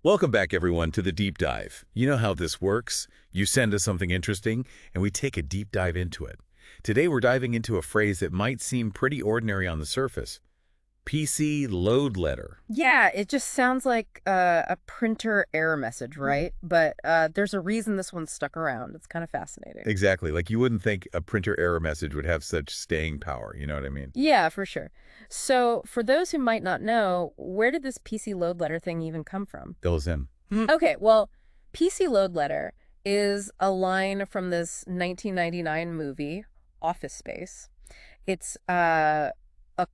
Welcome back, everyone, to the Deep Dive. You know how this works. You send us something interesting, and we take a deep dive into it. Today, we're diving into a phrase that might seem pretty ordinary on the surface. PC load letter. Yeah, it just sounds like a printer error message, right? But there's a reason this one's stuck around. It's kind of fascinating. Exactly. Like you wouldn't think a printer error message would have such staying power. You know what I mean? Yeah, for sure. So, for those who might not know, where did this PC load letter thing even come from? Fills in. Okay, well, PC load letter is a line from this 1999 movie, Office Space. It's a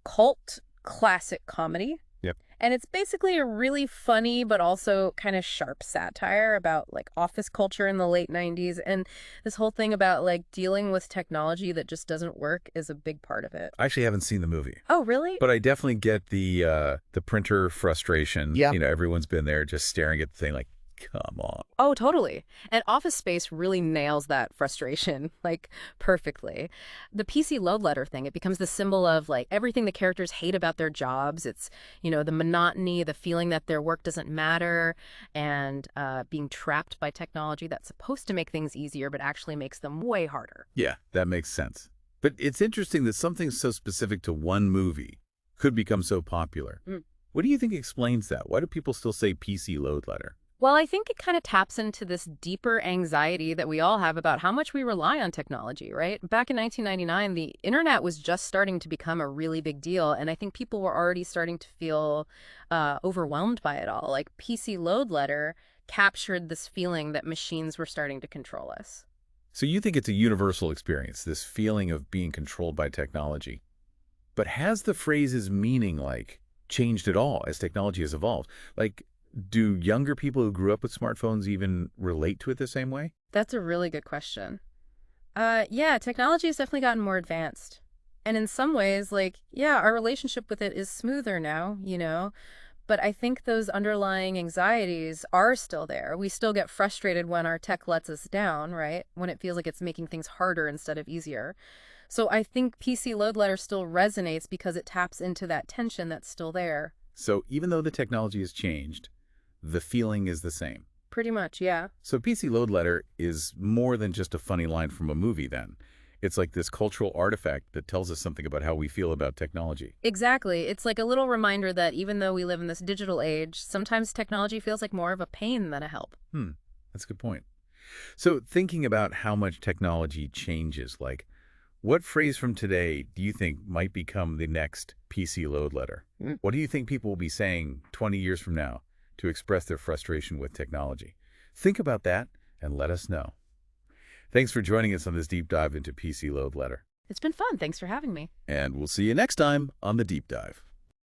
cult classic comedy. Yep. And it's basically a really funny but also kind of sharp satire about like office culture in the late 90s. And this whole thing about like dealing with technology that just doesn't work is a big part of it. I actually haven't seen the movie, Oh, really? but I definitely get the printer frustration. Yeah. Everyone's been there just staring at the thing like, come on. Oh, totally. And Office Space really nails that frustration, like, perfectly. The PC load letter thing, it becomes the symbol of, like, everything the characters hate about their jobs. It's, the monotony, the feeling that their work doesn't matter, and being trapped by technology that's supposed to make things easier but actually makes them way harder. Yeah, that makes sense. But it's interesting that something so specific to one movie could become so popular. Mm. What do you think explains that? Why do people still say PC load letter? Well, I think it kind of taps into this deeper anxiety that we all have about how much we rely on technology, right? Back in 1999, the internet was just starting to become a really big deal, and I think people were already starting to feel overwhelmed by it all. Like PC load letter captured this feeling that machines were starting to control us. So you think it's a universal experience, this feeling of being controlled by technology. But has the phrase's meaning, changed at all as technology has evolved? Do younger people who grew up with smartphones even relate to it the same way? That's a really good question. Yeah, technology has definitely gotten more advanced. And in some ways, like, yeah, our relationship with it is smoother now. But I think those underlying anxieties are still there. We still get frustrated when our tech lets us down, right? When it feels like it's making things harder instead of easier. So I think PC load letter still resonates because it taps into that tension that's still there. So even though the technology has changed, the feeling is the same. Pretty much, yeah. So PC load letter is more than just a funny line from a movie then. It's like this cultural artifact that tells us something about how we feel about technology. Exactly. It's like a little reminder that even though we live in this digital age, sometimes technology feels like more of a pain than a help. That's a good point. So thinking about how much technology changes, what phrase from today do you think might become the next PC load letter? Mm. What do you think people will be saying 20 years from now to express their frustration with technology? Think about that and let us know. Thanks for joining us on this deep dive into PC load letter. It's been fun. Thanks for having me. And we'll see you next time on The Deep Dive.